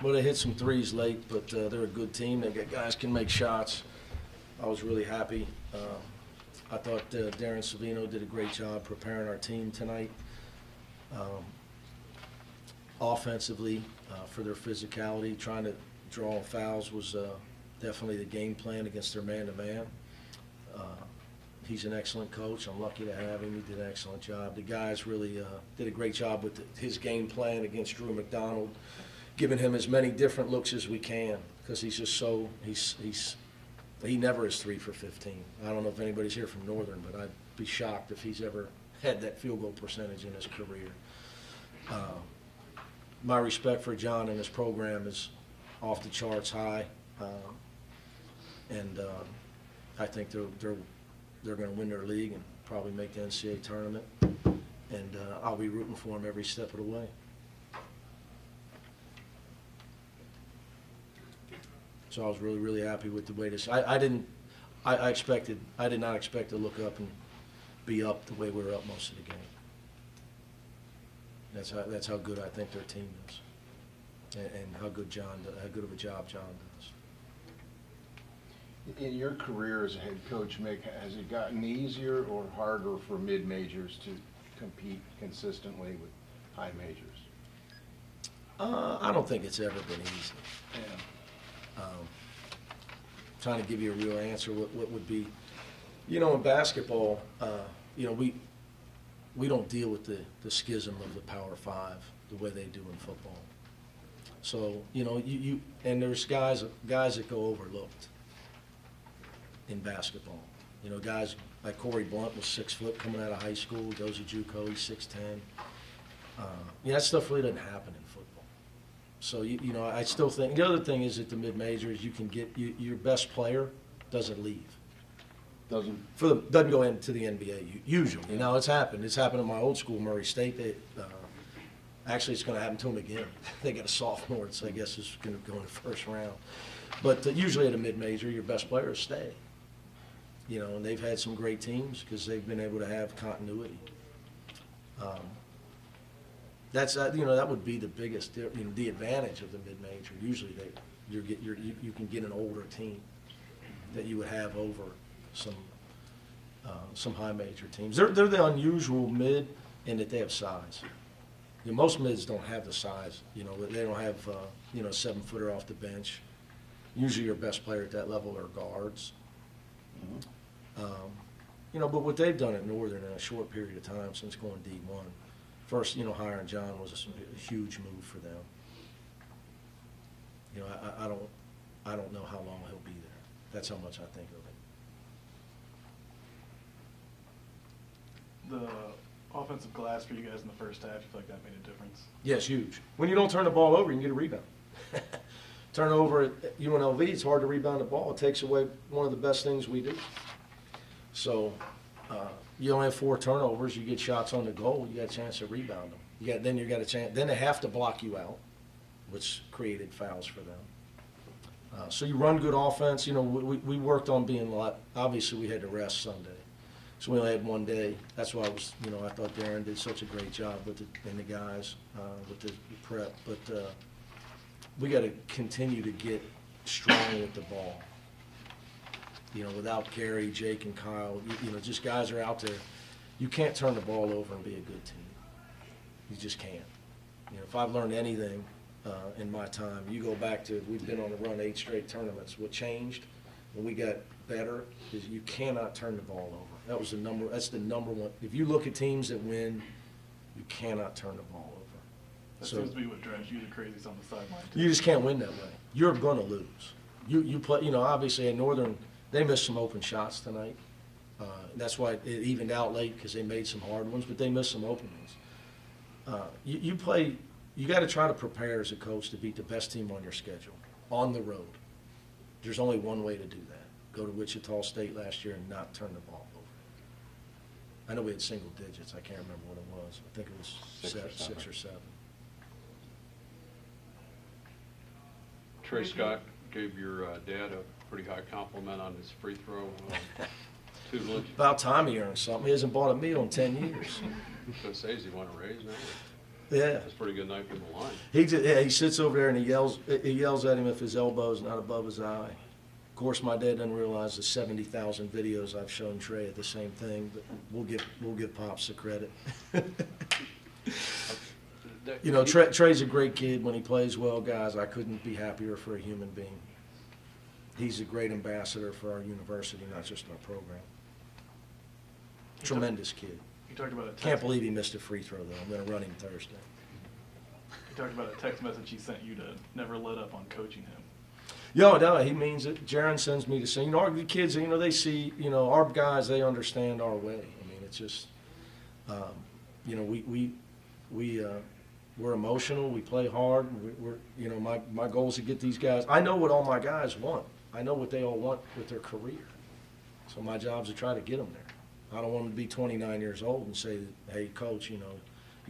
Well, they hit some threes late, but they're a good team. They got guys can make shots. I was really happy. I thought Darren Savino did a great job preparing our team tonight. Offensively, for their physicality, trying to draw fouls was definitely the game plan against their man-to-man. He's an excellent coach. I'm lucky to have him. He did an excellent job. The guys really did a great job with his game plan against Drew McDonald, giving him as many different looks as we can, because he's just so he never is 3 for 15. I don't know if anybody's here from Northern, but I'd be shocked if he's ever had that field goal percentage in his career. My respect for John and his program is off the charts high, and I think they're going to win their league and probably make the NCAA tournament, and I'll be rooting for them every step of the way. So I was really, really happy with the way this. I did not expect to look up and be up the way we were up most of the game. That's how good I think their team is, and how good of a job John does. In your career as a head coach, Mick, has it gotten easier or harder for mid-majors to compete consistently with high majors? I don't think it's ever been easy. Yeah. Trying to give you a real answer, what would be, in basketball, we don't deal with the schism of the Power Five the way they do in football. So, and there's guys that go overlooked in basketball. Guys like Corey Blunt was 6 foot coming out of high school, goes to JUCO, he's 6'10". That stuff really doesn't happen in football. So, I still think, the other thing is at the mid-majors, you can get, your best player doesn't leave. Doesn't go into the NBA, usually. Now, it's happened. It's happened at my old school, Murray State. Actually, it's going to happen to them again. They got a sophomore, so I guess it's going to go in the first round. But usually at a mid-major, your best players stay. And they've had some great teams because they've been able to have continuity. That's that would be the biggest, the advantage of the mid-major. Usually, you can get an older team that you would have over some high major teams. They're the unusual mid in that they have size. Most mids don't have the size. They don't have a 7-footer off the bench. Usually, your best player at that level are guards. But what they've done at Northern in a short period of time since going D1. First, hiring John was a huge move for them. I don't know how long he'll be there. That's how much I think of it. The offensive glass for you guys in the first half, you feel like that made a difference? Yes, huge. When you don't turn the ball over, you can get a rebound. Turn over at UNLV, it's hard to rebound the ball. It takes away one of the best things we do. So you only have 4 turnovers. You get shots on the goal. You got a chance to rebound them. Then you got a chance. Then they have to block you out, which created fouls for them. So you run good offense. We worked on being a lot. Obviously, we had to rest Sunday, so we only had 1 day. That's why I thought Darren did such a great job with the guys with the prep. But we got to continue to get strong with the ball. Without Gary, Jake, and Kyle, just guys are out there. You can't turn the ball over and be a good team. You just can't. If I've learned anything in my time, you go back to, we've been on a run 8 straight tournaments. What changed when we got better is you cannot turn the ball over. That's the number one. If you look at teams that win, you cannot turn the ball over. That seems to be what drives you the craziest on the sideline. You just can't win that way. You're going to lose. You play. Obviously at Northern, they missed some open shots tonight. That's why it evened out late because they made some hard ones, but they missed some open ones. You play. You got to try to prepare as a coach to beat the best team on your schedule on the road. There's only one way to do that. Go to Wichita State last year and not turn the ball over. I know we had single digits. I can't remember what it was. I think it was 6 or 7. Trey Scott gave your dad a pretty high compliment on his free throw tutelage. About time he earned something. He hasn't bought a meal in 10 years. So says he want a raise now? Yeah. That's a pretty good night from the line. He sits over there and he yells at him if his elbow's not above his eye. Of course, my dad doesn't realize the 70,000 videos I've shown Trey at the same thing, but we'll give Pops the credit. You know, Trey's a great kid when he plays well, guys. I couldn't be happier for a human being. He's a great ambassador for our university, not just our program. Tremendous kid. You talked about a text. Can't believe he missed a free throw, though. I'm going to run him Thursday. You talked about a text message he sent you to never let up on coaching him. No, he means it. Jaron sends me to say, you know, our kids, you know, they see, you know, our guys, they understand our way. I mean, it's just, you know, we're emotional. We play hard. We're you know, my goal is to get these guys. I know what all my guys want. I know what they all want with their career. So my job is to try to get them there. I don't want them to be 29 years old and say, hey, coach, you know,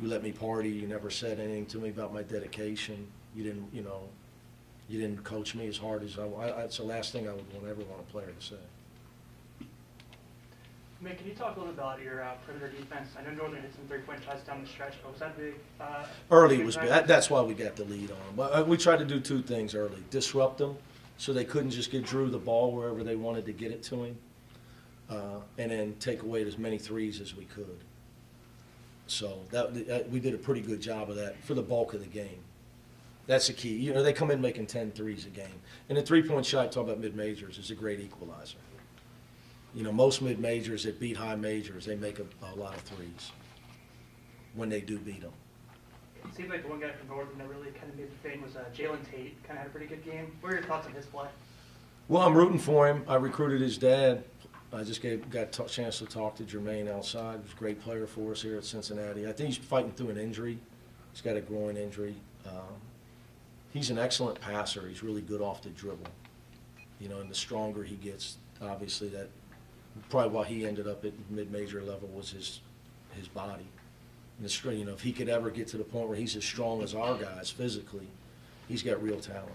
you let me party. You never said anything to me about my dedication. You didn't, you know, you didn't coach me as hard as it's the last thing I would ever want a player to say. Mick, can you talk a little about your perimeter defense? I know Northern hit some three-point shots down the stretch, but was that big? Early it was big. That's why we got the lead on them. But we tried to do two things early. Disrupt them so they couldn't just get Drew the ball wherever they wanted to get it to him, and then take away as many threes as we could. So we did a pretty good job of that for the bulk of the game. That's the key. You know, they come in making 10 threes a game. And the three-point shot, talk about mid-majors, is a great equalizer. You know, most mid-majors that beat high majors, they make a lot of threes when they do beat them. It seemed like the one guy from Northern that really kind of made the thing was Jalen Tate. Kind of had a pretty good game. What are your thoughts on his play? Well, I'm rooting for him. I recruited his dad. I just got a chance to talk to Jermaine outside. He was a great player for us here at Cincinnati. I think he's fighting through an injury. He's got a groin injury. He's an excellent passer. He's really good off the dribble. You know, and the stronger he gets, obviously that probably why he ended up at mid-major level was his body. And the, you know, if he could ever get to the point where he's as strong as our guys physically, he's got real talent.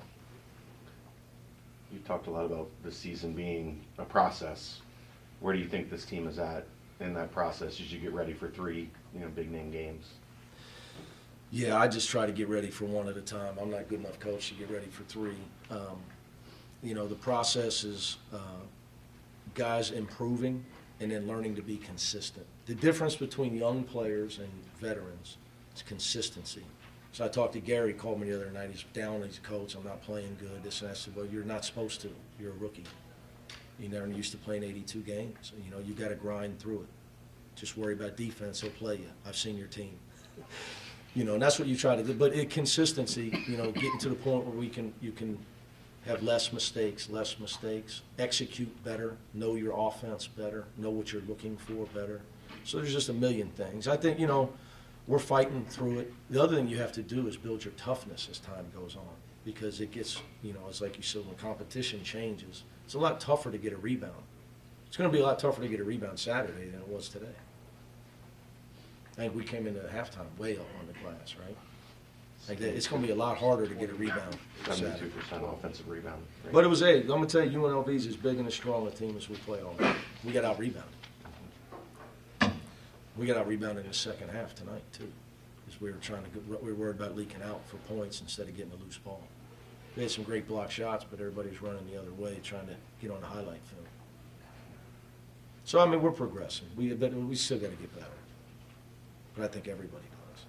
You talked a lot about the season being a process. Where do you think this team is at in that process as you get ready for three, you know, big-name games? Yeah, I just try to get ready for one at a time. I'm not good enough coach to get ready for three. You know, the process is guys improving and then learning to be consistent. The difference between young players and veterans is consistency. So I talked to Gary, called me the other night. He's down, he's a coach, I'm not playing good. This and I said, well, you're not supposed to. You're a rookie. You never used to playing 82 games. You know, you got to grind through it. Just worry about defense, he'll play you. I've seen your team. You know, and that's what you try to do. But consistency, you know, getting to the point where you can have less mistakes, execute better, know your offense better, know what you're looking for better. So there's just a million things. I think, you know, we're fighting through it. The other thing you have to do is build your toughness as time goes on, because it gets, you know, it's like you said, when competition changes, it's a lot tougher to get a rebound. It's going to be a lot tougher to get a rebound Saturday than it was today. I think we came into halftime way up on the glass, right? Like it's going to be a lot harder to get a rebound. 72% offensive rebound. Right? But it was I'm going to tell you, UNLV is as big and as strong a team as we play all night. We got out-rebounded. We got out-rebounded in the second half tonight, too, because we were worried about leaking out for points instead of getting a loose ball. We had some great block shots, but everybody's running the other way trying to get on the highlight film. So, I mean, we're progressing. We still got to get better. But I think everybody does.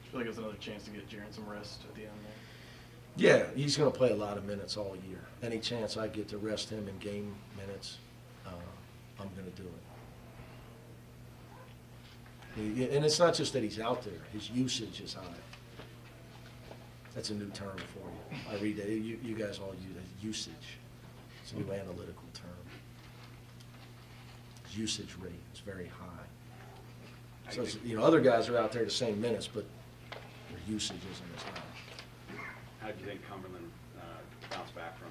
I feel like it's another chance to get Jaron some rest at the end there. Yeah, he's going to play a lot of minutes all year. Any chance I get to rest him in game minutes, I'm going to do it. And it's not just that he's out there. His usage is high. That's a new term for you. I read that. You guys all use it. Usage. It's a new analytical term. His usage rate is very high. So, you know, other guys are out there the same minutes, but their usage isn't as high. How do you think Cumberland bounced back from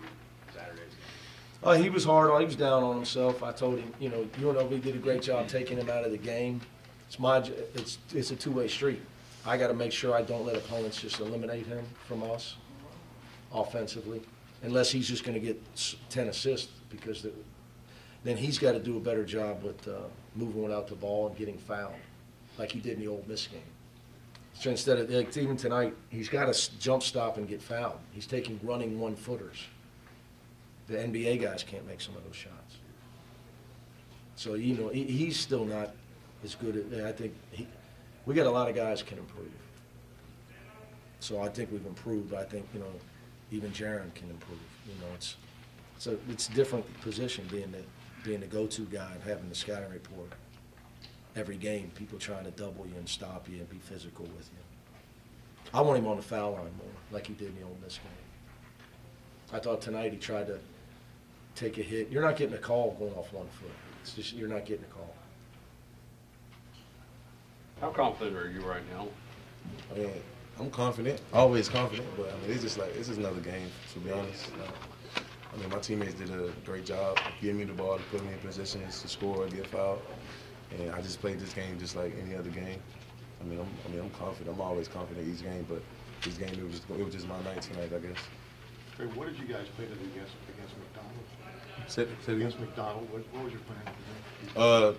Saturday's game? Oh, he was hard on. He was down on himself. I told him, you know, UNLV did a great job taking him out of the game. It's a two-way street. I got to make sure I don't let opponents just eliminate him from us offensively, unless he's just going to get 10 assists, because then he's got to do a better job with moving without the ball and getting fouled, like he did in the Ole Miss game. So instead of, like, even tonight, he's got to jump stop and get fouled. He's taking running one-footers. The NBA guys can't make some of those shots. So, you know, he's still not as good at, I think, we got a lot of guys can improve. So I think we've improved. I think, you know, even Jaron can improve. You know, it's a different position being the go-to guy and having the scouting report every game. People trying to double you and stop you and be physical with you. I want him on the foul line more, like he did in the Ole Miss game. I thought tonight he tried to take a hit. You're not getting a call going off 1 foot. It's just you're not getting a call. How confident are you right now? I mean, I'm confident, always confident, but I mean, it's just like, it's just another game, to be honest. I mean, my teammates did a great job getting me the ball, to put me in positions to score or get fouled. And I just played this game just like any other game. I'm confident. I'm always confident each game, but this game, it was just my night tonight, I guess. Trey, what did you guys play against McDonald? Say it again? Against McDonald, what was your plan?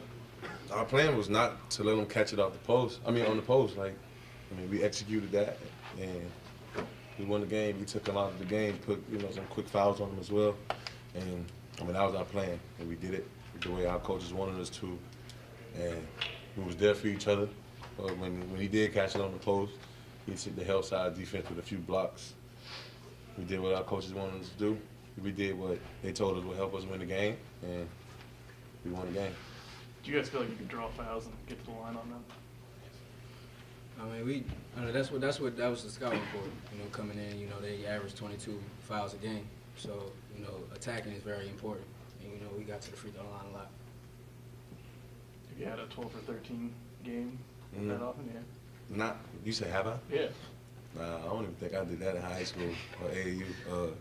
Our plan was not to let them catch it off the post. On the post. We executed that, and we won the game. We took them out of the game, put some quick fouls on them as well, and that was our plan, and we did it the way our coaches wanted us to, and we was there for each other. When he did catch it on the post, he took the help side defense with a few blocks. We did what our coaches wanted us to do. We did what they told us would help us win the game, and we won the game. Do you guys feel like you can draw fouls and get to the line on them? That was the scouting report. Coming in, they average 22 fouls a game. So, attacking is very important. And, we got to the free throw line a lot. Have you had a 12 or 13 game that often? Yeah. Not, you say have I? Yeah. Nah, I don't even think I did that in high school or AAU.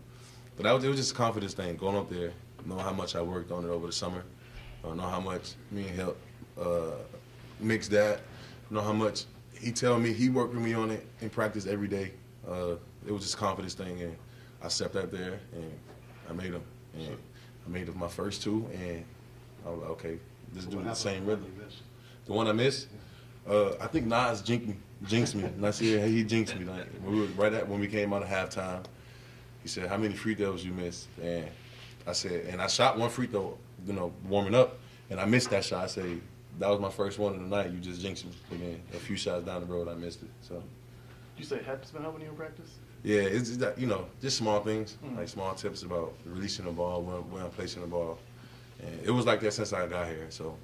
But it was just a confidence thing, going up there, know how much I worked on it over the summer, know how much me and help Mick's dad, know how much he tell me he worked with me on it in practice every day. It was just a confidence thing, and I stepped out there and I made them. And I made them my first two, and I was like, okay, let's do the same rhythm. The one I missed, I think Nas jinxed me. And I said, hey, he jinxed me. Like, when we came out of halftime, he said, how many free throws you missed? And I said, and I shot one free throw, warming up, and I missed that shot. I said, that was my first one of the night. You just jinxed me. Again, a few shots down the road, I missed it. So. Did you say Hep's been helping you in practice? Yeah, it's just that, just small things, like small tips about releasing the ball, when I'm placing the ball. And it was like that since I got here. So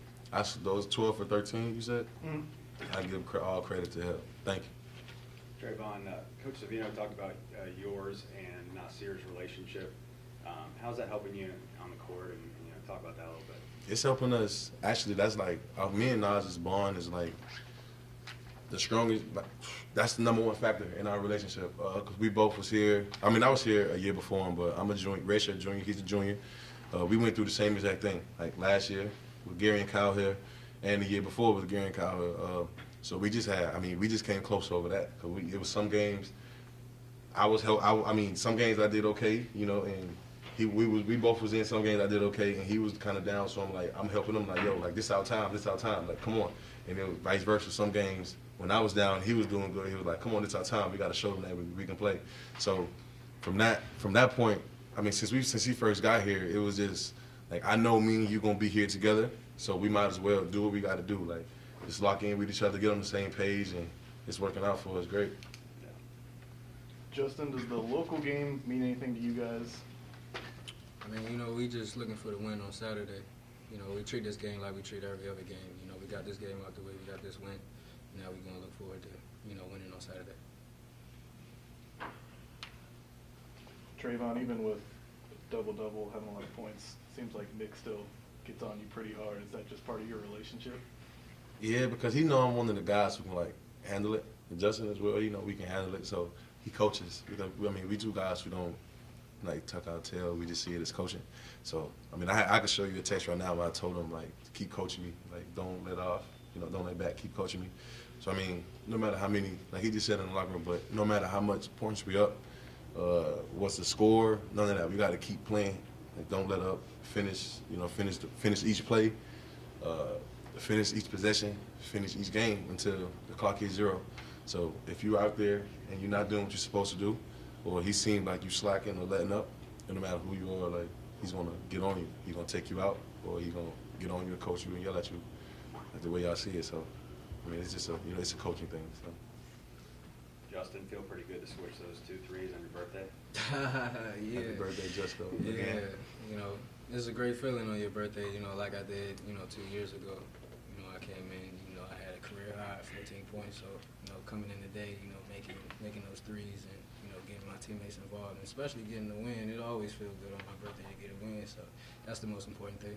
those 12 for 13, you said, I give all credit to him. Thank you. Trevon, Coach Savino talked about yours and Nasir's relationship. How's that helping you on the court? And talk about that a little bit. It's helping us. Actually, that's like me and Nas's bond is like the strongest. That's the #1 factor in our relationship. Because we both was here. I was here a year before him, but I'm a junior. Ray's a junior. He's a junior. We went through the same exact thing. Like last year with Gary and Kyle here, and the year before with Gary and Kyle here. So we just had. We just came close over that. Cause it was some games. Some games I did okay, and we both was in some games I did okay, and he was kind of down. So I'm helping him. Like, yo, like this our time. Like, come on. And then vice versa. Some games when I was down, he was doing good. He was like, come on, this our time. We got to show them that we can play. So from that point, since he first got here, it was just like, I know me and you gonna be here together, so we might as well do what we got to do. Like, just lock in with each other, get on the same page, and it's working out for us great. Justin, does the local game mean anything to you guys? We just looking for the win on Saturday. We treat this game like we treat every other game. We got this game out the way, we got this win. Now we're gonna look forward to, winning on Saturday. Trevon, even with double-double, having a lot of points, seems like Mick still gets on you pretty hard. Is that just part of your relationship? Yeah, because he know I'm one of the guys who can handle it. And Justin as well, we can handle it. So he coaches. We two guys who don't tuck our tail. We just see it as coaching. So I could show you a text right now where I told him keep coaching me, don't let off, don't let back, keep coaching me. So no matter how many, he just said in the locker room, but no matter how much points we up, what's the score, none of that. We got to keep playing. Don't let up. Finish each play, finish each possession, finish each game until the clock hits 0. So if you're out there and you're not doing what you're supposed to do, or he seemed like you slacking or letting up, no matter who you are, like, he's gonna get on you. He's gonna take you out, or he's gonna get on you and coach you and yell at you. That's the way y'all see it. So, I mean, it's just it's a coaching thing. So. Justin, feel pretty good to switch those 2 threes on your birthday? Yeah. Happy birthday, Justin. Yeah, Again. you know, it's a great feeling on your birthday, you know, like I did, 2 years ago. You know, I came in, I had a career high, 14 points, so, coming in today, making those threes and, getting my teammates involved, and especially getting the win. It always feels good on my birthday to get a win, so that's the most important thing.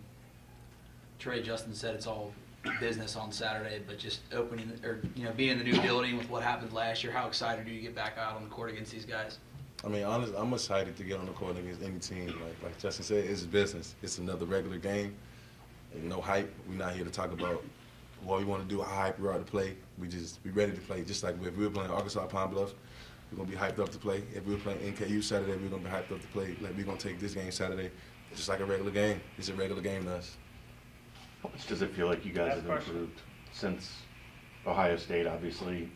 Trey, Justin said it's all business on Saturday, but just opening or being in the new building with what happened last year, how excited do you get back out on the court against these guys? I mean, honestly, I'm excited to get on the court against any team. Like Justin said, it's business. It's another regular game. And no hype. We're not here to talk about what we want to do, how hype we are to play. We ready to play. Just like if we were playing Arkansas Pine Bluff, we're going to be hyped up to play. If we were playing NKU Saturday, we're going to be hyped up to play. Like, we're going to take this game Saturday just like a regular game. It's a regular game to us. How much does it feel like you guys have improved since Ohio State, obviously?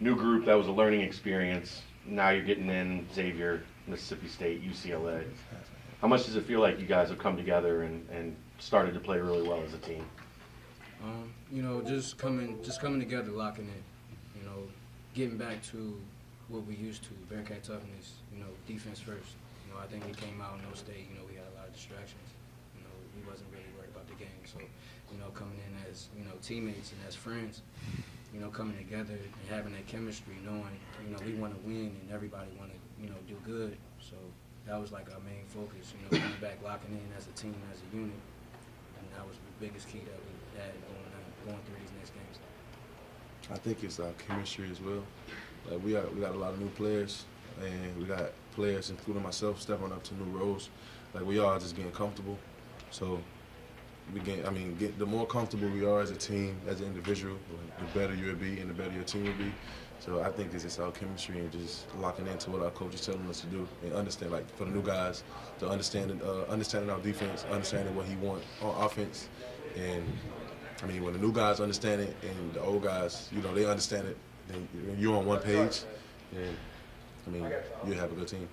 New group, that was a learning experience. Now you're getting in Xavier, Mississippi State, UCLA. How much does it feel like you guys have come together and started to play really well as a team? Just coming together, locking in, getting back to what we used to, Bearcat toughness, defense first. I think we came out in those state, we had a lot of distractions. We wasn't really worried about the game. So, coming in as, teammates and as friends, coming together and having that chemistry, knowing, we want to win and everybody want to, do good. So that was like our main focus, coming back, locking in as a team, as a unit. And that was the biggest key that we had going through these next games. I think it's our chemistry as well. Like we got a lot of new players, and we got players, including myself, stepping up to new roles. Like we are just getting comfortable. So the more comfortable we are as a team, as an individual, the better you'll be and the better your team will be. So I think it's just our chemistry and just locking into what our coach is telling us to do and understand, like for the new guys, to understanding our defense, understanding what he wants on offense. And I mean, when the new guys understand it and the old guys, they understand it, then you're on one page, and I mean, you'll have a good team.